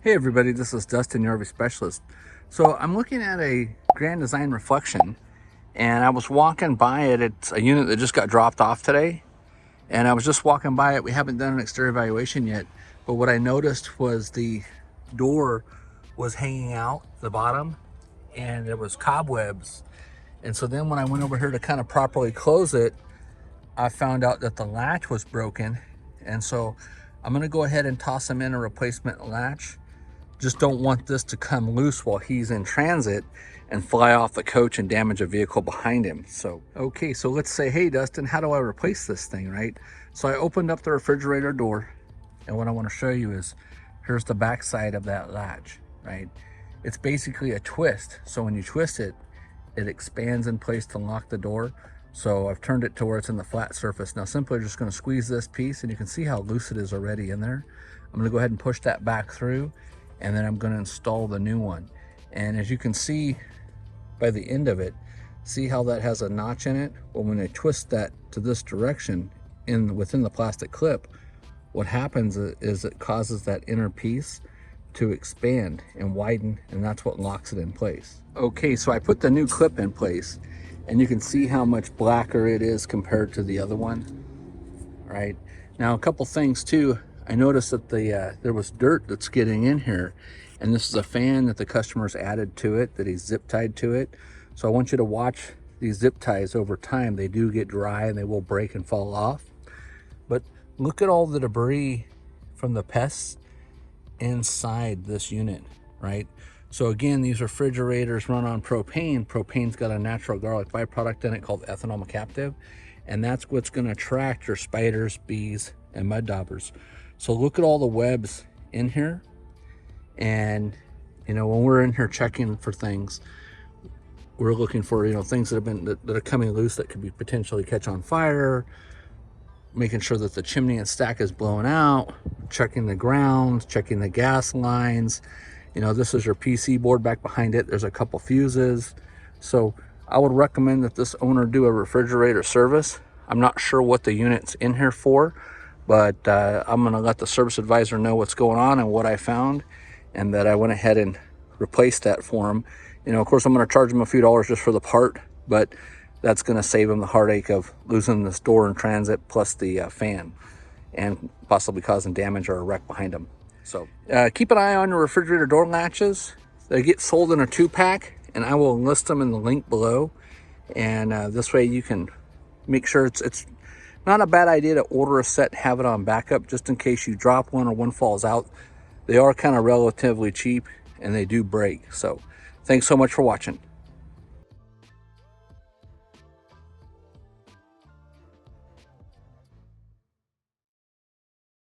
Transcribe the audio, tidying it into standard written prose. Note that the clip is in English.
Hey everybody, this is Dustin, your RV specialist. So I'm looking at a Grand Design Reflection, and I was walking by it. It's a unit that just got dropped off today, and I was just walking by it. We haven't done an exterior evaluation yet, but what I noticed was the door was hanging out the bottom, and there was cobwebs. And so then when I went over here to kind of properly close it, I found out that the latch was broken, and so I'm going to go ahead and toss him in a replacement latch. Just don't want this to come loose while he's in transit and fly off the coach and damage a vehicle behind him. So, okay, so let's say, hey Dustin, how do I replace this thing, right? So I opened up the refrigerator door, and what I want to show you is, here's the back side of that latch, right? It's basically a twist. So when you twist it, it expands in place to lock the door. So I've turned it to where it's in the flat surface. Now simply just going to squeeze this piece, and you can see how loose it is already in there. I'm going to go ahead and push that back through, and then I'm going to install the new one. And as you can see by the end of it, see how that has a notch in it? Well, when I twist that to this direction within the plastic clip, what happens is it causes that inner piece to expand and widen, and that's what locks it in place. Okay, so I put the new clip in place, and you can see how much blacker it is compared to the other one, right? Now, a couple things too. I noticed that there was dirt that's getting in here, and this is a fan that the customer's added to it, that he's zip tied to it. So I want you to watch these zip ties over time. They do get dry and they will break and fall off. But look at all the debris from the pests inside this unit, right? So again, these refrigerators run on propane. Propane's got a natural garlic byproduct in it called ethanol mercaptan, and that's what's going to attract your spiders, bees, and mud daubers. So look at all the webs in here, and when we're in here checking for things, we're looking for things that are coming loose that could be potentially catch on fire, making sure that the chimney and stack is blowing out, checking the ground, checking the gas lines. This is your PC board back behind it. There's a couple fuses. So I would recommend that this owner do a refrigerator service. I'm not sure what the unit's in here for, but I'm going to let the service advisor know what's going on and what I found, and that I went ahead and replaced that for him. Of course, I'm going to charge him a few dollars just for the part, but that's going to save him the heartache of losing this door in transit, plus the fan, and possibly causing damage or a wreck behind him. So keep an eye on your refrigerator door latches. They get sold in a 2-pack, and I will list them in the link below. And this way you can make sure it's not a bad idea to order a set, have it on backup, just in case you drop one or one falls out. They are kind of relatively cheap, and they do break. So thanks so much for watching.